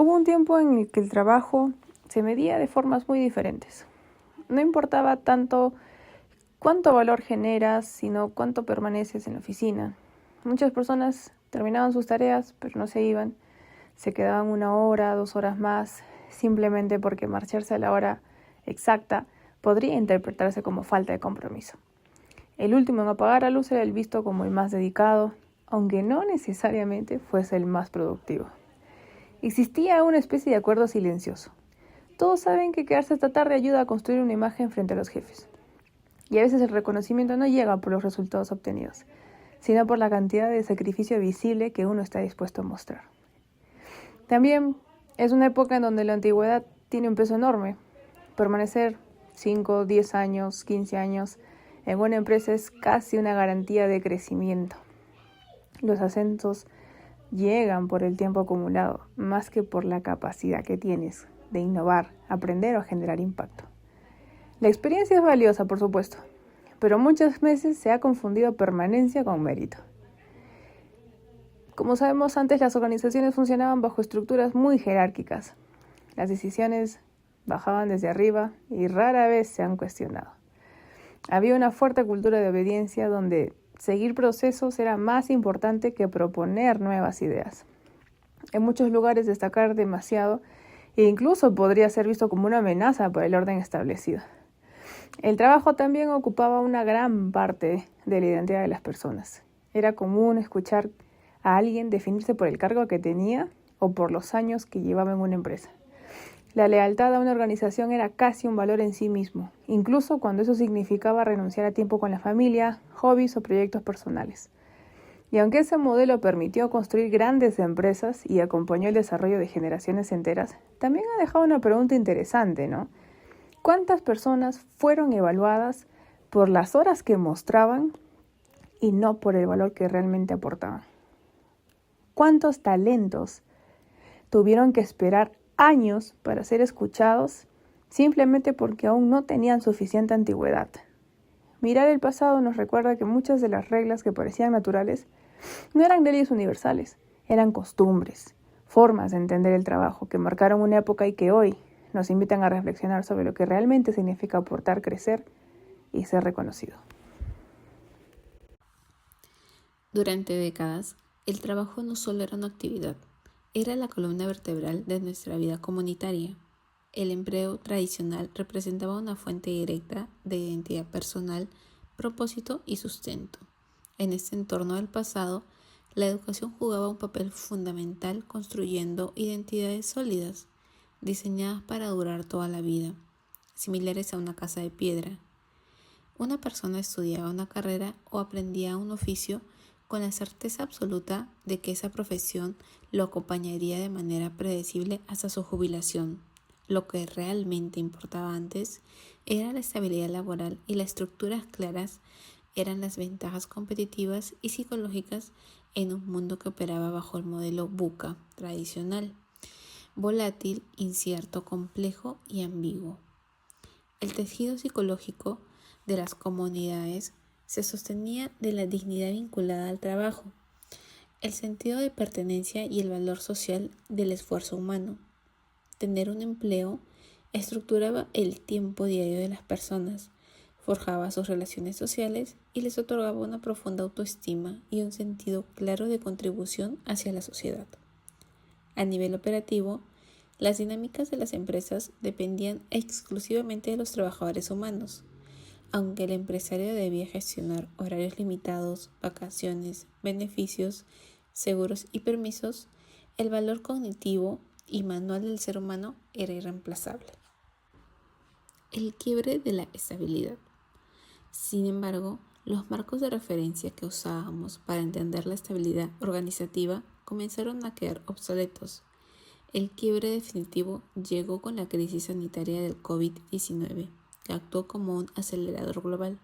Hubo un tiempo en el que el trabajo se medía de formas muy diferentes. No importaba tanto cuánto valor generas, sino cuánto permaneces en la oficina. Muchas personas terminaban sus tareas, pero no se iban. Se quedaban 1 hora, 2 horas más, simplemente porque marcharse a la hora exacta podría interpretarse como falta de compromiso. El último en apagar la luz era el visto como el más dedicado, aunque no necesariamente fuese el más productivo. Existía una especie de acuerdo silencioso. Todos saben que quedarse hasta tarde ayuda a construir una imagen frente a los jefes. Y a veces el reconocimiento no llega por los resultados obtenidos, sino por la cantidad de sacrificio visible que uno está dispuesto a mostrar. También es una época en donde la antigüedad tiene un peso enorme. Permanecer 5, 10 años, 15 años en una empresa es casi una garantía de crecimiento. Los ascensos llegan por el tiempo acumulado, más que por la capacidad que tienes de innovar, aprender o generar impacto. La experiencia es valiosa, por supuesto, pero muchas veces se ha confundido permanencia con mérito. Como sabemos, antes las organizaciones funcionaban bajo estructuras muy jerárquicas. Las decisiones bajaban desde arriba y rara vez se han cuestionado. Había una fuerte cultura de obediencia donde seguir procesos era más importante que proponer nuevas ideas. En muchos lugares destacar demasiado e incluso podría ser visto como una amenaza por el orden establecido. El trabajo también ocupaba una gran parte de la identidad de las personas. Era común escuchar a alguien definirse por el cargo que tenía o por los años que llevaba en una empresa. La lealtad a una organización era casi un valor en sí mismo, incluso cuando eso significaba renunciar a tiempo con la familia, hobbies o proyectos personales. Y aunque ese modelo permitió construir grandes empresas y acompañó el desarrollo de generaciones enteras, también ha dejado una pregunta interesante, ¿no? ¿Cuántas personas fueron evaluadas por las horas que mostraban y no por el valor que realmente aportaban? ¿Cuántos talentos tuvieron que esperar años para ser escuchados simplemente porque aún no tenían suficiente antigüedad? Mirar el pasado nos recuerda que muchas de las reglas que parecían naturales no eran leyes universales, eran costumbres, formas de entender el trabajo que marcaron una época y que hoy nos invitan a reflexionar sobre lo que realmente significa aportar, crecer y ser reconocido. Durante décadas, el trabajo no solo era una actividad, era la columna vertebral de nuestra vida comunitaria. El empleo tradicional representaba una fuente directa de identidad personal, propósito y sustento. En este entorno del pasado, la educación jugaba un papel fundamental construyendo identidades sólidas, diseñadas para durar toda la vida, similares a una casa de piedra. Una persona estudiaba una carrera o aprendía un oficio con la certeza absoluta de que esa profesión lo acompañaría de manera predecible hasta su jubilación. Lo que realmente importaba antes era la estabilidad laboral y las estructuras claras eran las ventajas competitivas y psicológicas en un mundo que operaba bajo el modelo VUCA tradicional, volátil, incierto, complejo y ambiguo. El tejido psicológico de las comunidades se sostenía de la dignidad vinculada al trabajo, el sentido de pertenencia y el valor social del esfuerzo humano. Tener un empleo estructuraba el tiempo diario de las personas, forjaba sus relaciones sociales y les otorgaba una profunda autoestima y un sentido claro de contribución hacia la sociedad. A nivel operativo, las dinámicas de las empresas dependían exclusivamente de los trabajadores humanos. Aunque el empresario debía gestionar horarios limitados, vacaciones, beneficios, seguros y permisos, el valor cognitivo y manual del ser humano era irreemplazable. El quiebre de la estabilidad. Sin embargo, los marcos de referencia que usábamos para entender la estabilidad organizativa comenzaron a quedar obsoletos. El quiebre definitivo llegó con la crisis sanitaria del COVID-19, que actuó como un acelerador global.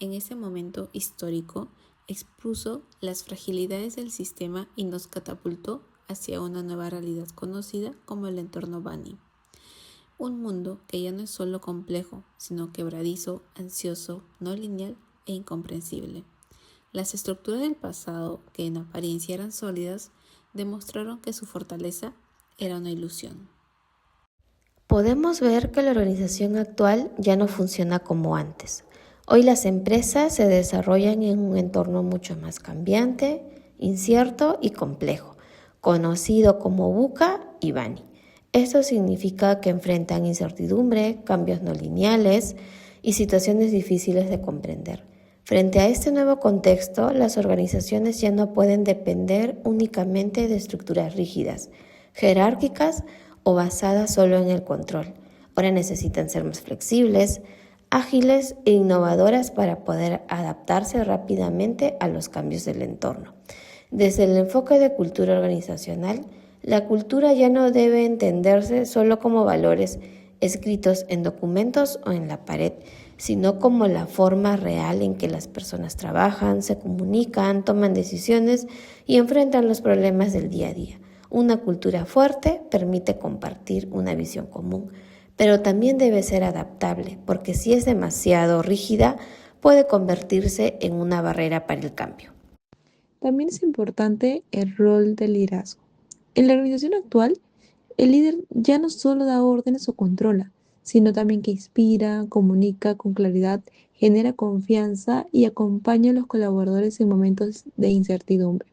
En ese momento histórico, expuso las fragilidades del sistema y nos catapultó hacia una nueva realidad conocida como el entorno Bunny. Un mundo que ya no es solo complejo, sino quebradizo, ansioso, no lineal e incomprensible. Las estructuras del pasado, que en apariencia eran sólidas, demostraron que su fortaleza era una ilusión. Podemos ver que la organización actual ya no funciona como antes. Hoy las empresas se desarrollan en un entorno mucho más cambiante, incierto y complejo, conocido como VUCA y BANI. Esto significa que enfrentan incertidumbre, cambios no lineales y situaciones difíciles de comprender. Frente a este nuevo contexto, las organizaciones ya no pueden depender únicamente de estructuras rígidas, jerárquicas o basadas solo en el control. Ahora necesitan ser más flexibles, ágiles e innovadoras para poder adaptarse rápidamente a los cambios del entorno. Desde el enfoque de cultura organizacional, la cultura ya no debe entenderse solo como valores escritos en documentos o en la pared, sino como la forma real en que las personas trabajan, se comunican, toman decisiones y enfrentan los problemas del día a día. Una cultura fuerte permite compartir una visión común, pero también debe ser adaptable, porque si es demasiado rígida, puede convertirse en una barrera para el cambio. También es importante el rol del liderazgo. En la organización actual, el líder ya no solo da órdenes o controla, sino también que inspira, comunica con claridad, genera confianza y acompaña a los colaboradores en momentos de incertidumbre.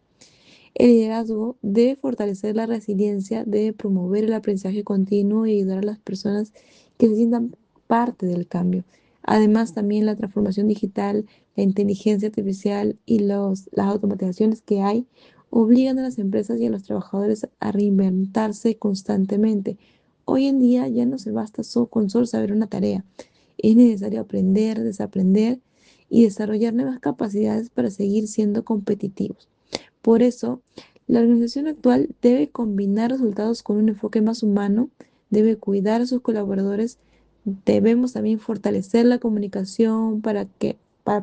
El liderazgo debe fortalecer la resiliencia, debe promover el aprendizaje continuo y ayudar a las personas que se sientan parte del cambio. Además, también la transformación digital, la inteligencia artificial y las automatizaciones que hay obligan a las empresas y a los trabajadores a reinventarse constantemente. Hoy en día ya no se basta con solo saber una tarea. Es necesario aprender, desaprender y desarrollar nuevas capacidades para seguir siendo competitivos. Por eso, la organización actual debe combinar resultados con un enfoque más humano, debe cuidar a sus colaboradores, debemos también fortalecer la comunicación para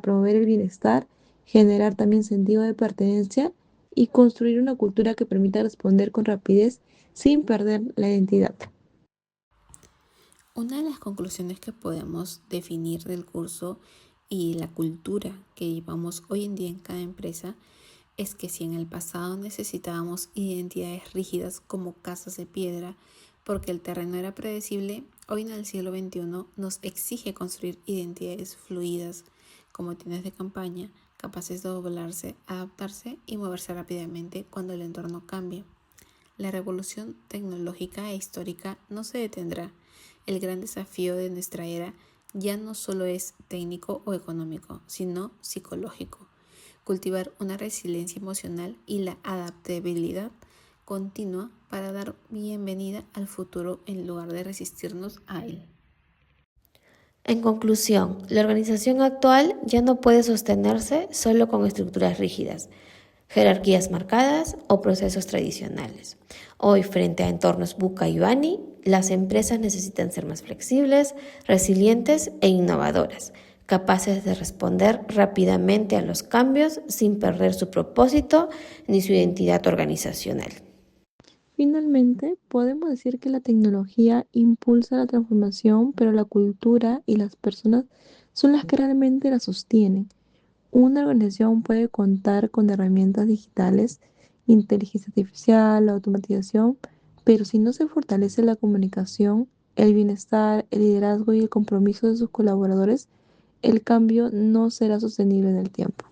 promover el bienestar, generar también sentido de pertenencia y construir una cultura que permita responder con rapidez sin perder la identidad. Una de las conclusiones que podemos definir del curso y la cultura que llevamos hoy en día en cada empresa es que si en el pasado necesitábamos identidades rígidas como casas de piedra porque el terreno era predecible, hoy en el siglo XXI nos exige construir identidades fluidas como tiendas de campaña, capaces de doblarse, adaptarse y moverse rápidamente cuando el entorno cambie. La revolución tecnológica e histórica no se detendrá. El gran desafío de nuestra era ya no solo es técnico o económico, sino psicológico. Cultivar una resiliencia emocional y la adaptabilidad continua para dar bienvenida al futuro en lugar de resistirnos a él. En conclusión, la organización actual ya no puede sostenerse solo con estructuras rígidas, jerarquías marcadas o procesos tradicionales. Hoy, frente a entornos VUCA y BANI, las empresas necesitan ser más flexibles, resilientes e innovadoras, capaces de responder rápidamente a los cambios sin perder su propósito ni su identidad organizacional. Finalmente, podemos decir que la tecnología impulsa la transformación, pero la cultura y las personas son las que realmente la sostienen. Una organización puede contar con herramientas digitales, inteligencia artificial, automatización, pero si no se fortalece la comunicación, el bienestar, el liderazgo y el compromiso de sus colaboradores, el cambio no será sostenible en el tiempo.